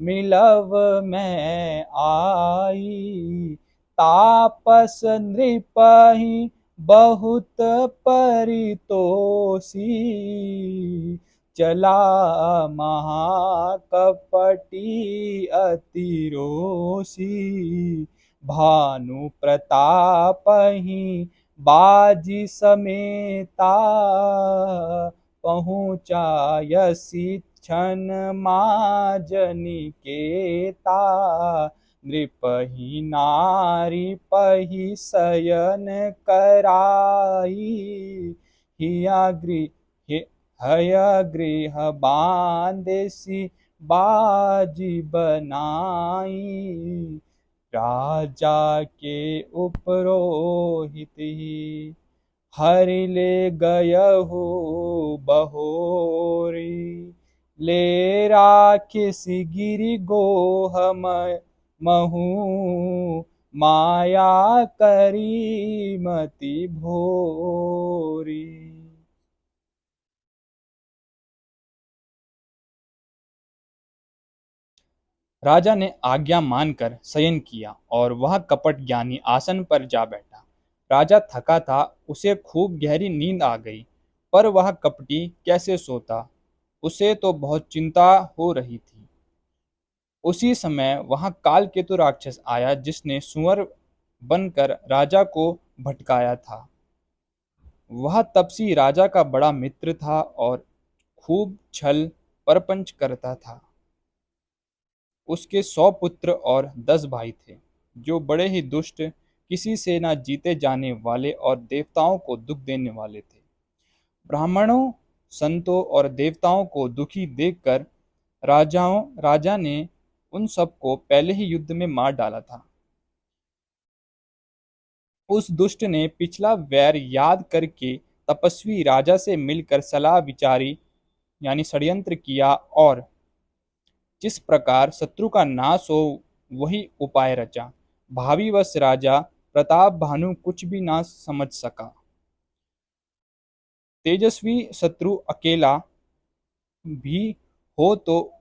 मिलव में आई। तापस नृपहि बहुत परितोषी, चला महाकपटी अति रोषी। भानु प्रतापहि बाजी समेता, पहुँचायसी क्षण माजनिकेता। नृपहि नारी पहि शयन कराई, हिया गृह हयगृह बांधेसी बाजी बनाई। राजा के उपरोहित ही हरि ले गयहु बहोरी। ले राखिस गिरि गोह महू, माया करी मति भोरी। राजा ने आज्ञा मानकर शयन किया और वह कपट ज्ञानी आसन पर जा बैठा। राजा थका था, उसे खूब गहरी नींद आ गई, पर वह कपटी कैसे सोता, उसे तो बहुत चिंता हो रही थी। उसी समय वहां कालकेतु राक्षस आया, जिसने सुअर बनकर राजा को भटकाया था। वह तपसी राजा का बड़ा मित्र था और खूब छल परपंच करता था। उसके 100 पुत्र और 10 भाई थे, जो बड़े ही दुष्ट, किसी से न जीते जाने वाले और देवताओं को दुख देने वाले थे। ब्राह्मणों, संतों और देवताओं को दुखी देखकर राजा ने उन सबको पहले ही युद्ध में मार डाला था। उस दुष्ट ने पिछला वैर याद करके तपस्वी राजा से मिलकर सलाह विचारी, यानी षड्यंत्र किया, और जिस प्रकार शत्रु का नाश हो वही उपाय रचा। भावीवश राजा प्रताप भानु कुछ भी ना समझ सका। तेजस्वी शत्रु अकेला भी हो तो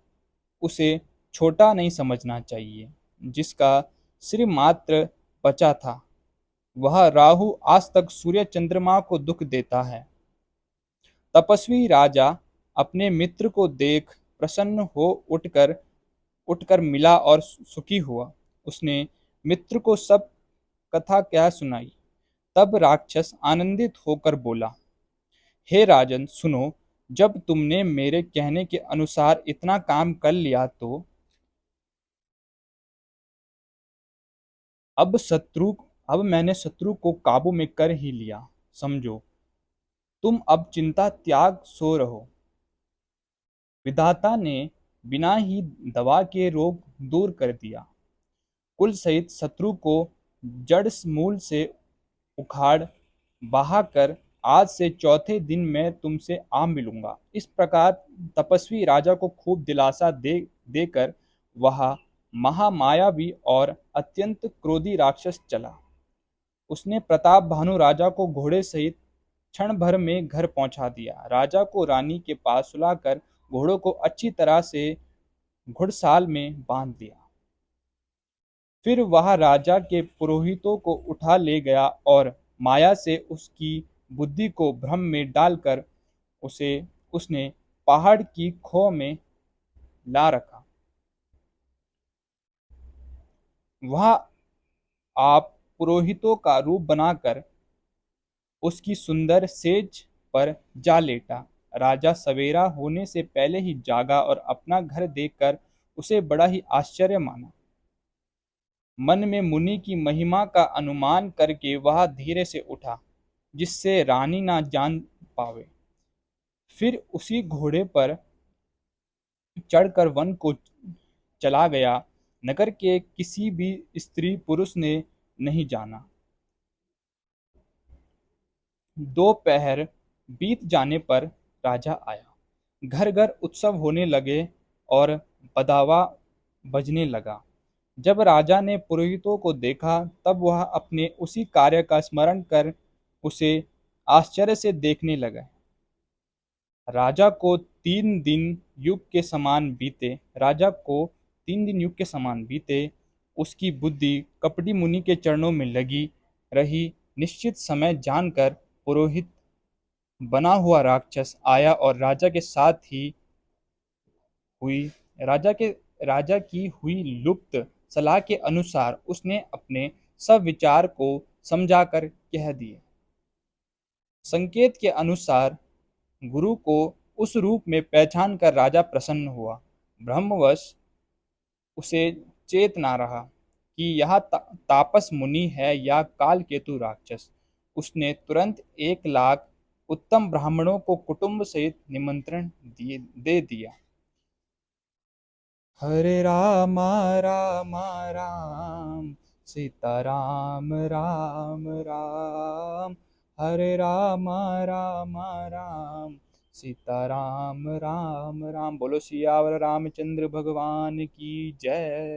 उसे छोटा नहीं समझना चाहिए। जिसका सिर मात्र बचा था, वह राहु आज तक सूर्य चंद्रमा को दुख देता है। तपस्वी राजा अपने मित्र को देख प्रसन्न हो उठकर मिला और सुखी हुआ। उसने मित्र को सब कथा क्या सुनाई। तब राक्षस आनंदित होकर बोला, हे राजन सुनो, जब तुमने मेरे कहने के अनुसार इतना काम कर लिया तो अब मैंने शत्रु को काबू में कर ही लिया, समझो। तुम अब चिंता त्याग सो रहो। विधाता ने बिना ही दवा के रोग दूर कर दिया। कुल सहित शत्रु को जड़ मूल से उखाड़ बहा कर आज से चौथे दिन मैं तुमसे आ मिलूंगा। इस प्रकार तपस्वी राजा को खूब दिलासा देकर वह महामायावी और अत्यंत क्रोधी राक्षस चला। उसने प्रताप भानु राजा को घोड़े सहित क्षण भर में घर पहुंचा दिया। राजा को रानी के पास सुलाकर घोड़ों को अच्छी तरह से घुड़साल में बांध दिया। फिर वह राजा के पुरोहितों को उठा ले गया और माया से उसकी बुद्धि को भ्रम में डालकर उसे उसने पहाड़ की खो में ला रखा। वह आप पुरोहितों का रूप बनाकर उसकी सुंदर सेज पर जा लेटा। राजा सवेरा होने से पहले ही जागा और अपना घर देखकर उसे बड़ा ही आश्चर्य माना। मन में मुनि की महिमा का अनुमान करके वह धीरे से उठा, जिससे रानी ना जान पावे। फिर उसी घोड़े पर चढ़कर वन को चला गया। नगर के किसी भी स्त्री पुरुष ने नहीं जाना। दोपहर बीत जाने पर राजा आया। घर घर उत्सव होने लगे और बधावा बजने लगा। जब राजा ने पुरोहितों को देखा, तब वह अपने उसी कार्य का स्मरण कर उसे आश्चर्य से देखने लगा। राजा को 3 दिन युग के समान बीते। राजा को 3 दिन युग के समान बीते। उसकी बुद्धि कपटी मुनि के चरणों में लगी रही। निश्चित समय जानकर पुरोहित बना हुआ राक्षस आया और हुई राजा के राजा की हुई लुप्त सलाह के अनुसार उसने अपने सब विचार को समझाकर कह दिए। संकेत के अनुसार गुरु को उस रूप में पहचान कर राजा प्रसन्न हुआ। ब्रह्मवश उसे चेत ना रहा कि यह तापस मुनि है या काल केतु राक्षस। उसने तुरंत 1 लाख उत्तम ब्राह्मणों को कुटुंब सहित निमंत्रण दे दिया। हरे राम राम राम सीता राम राम राम, हरे राम राम राम सीता राम राम राम। बोलो सियावर रामचंद्र भगवान की जय।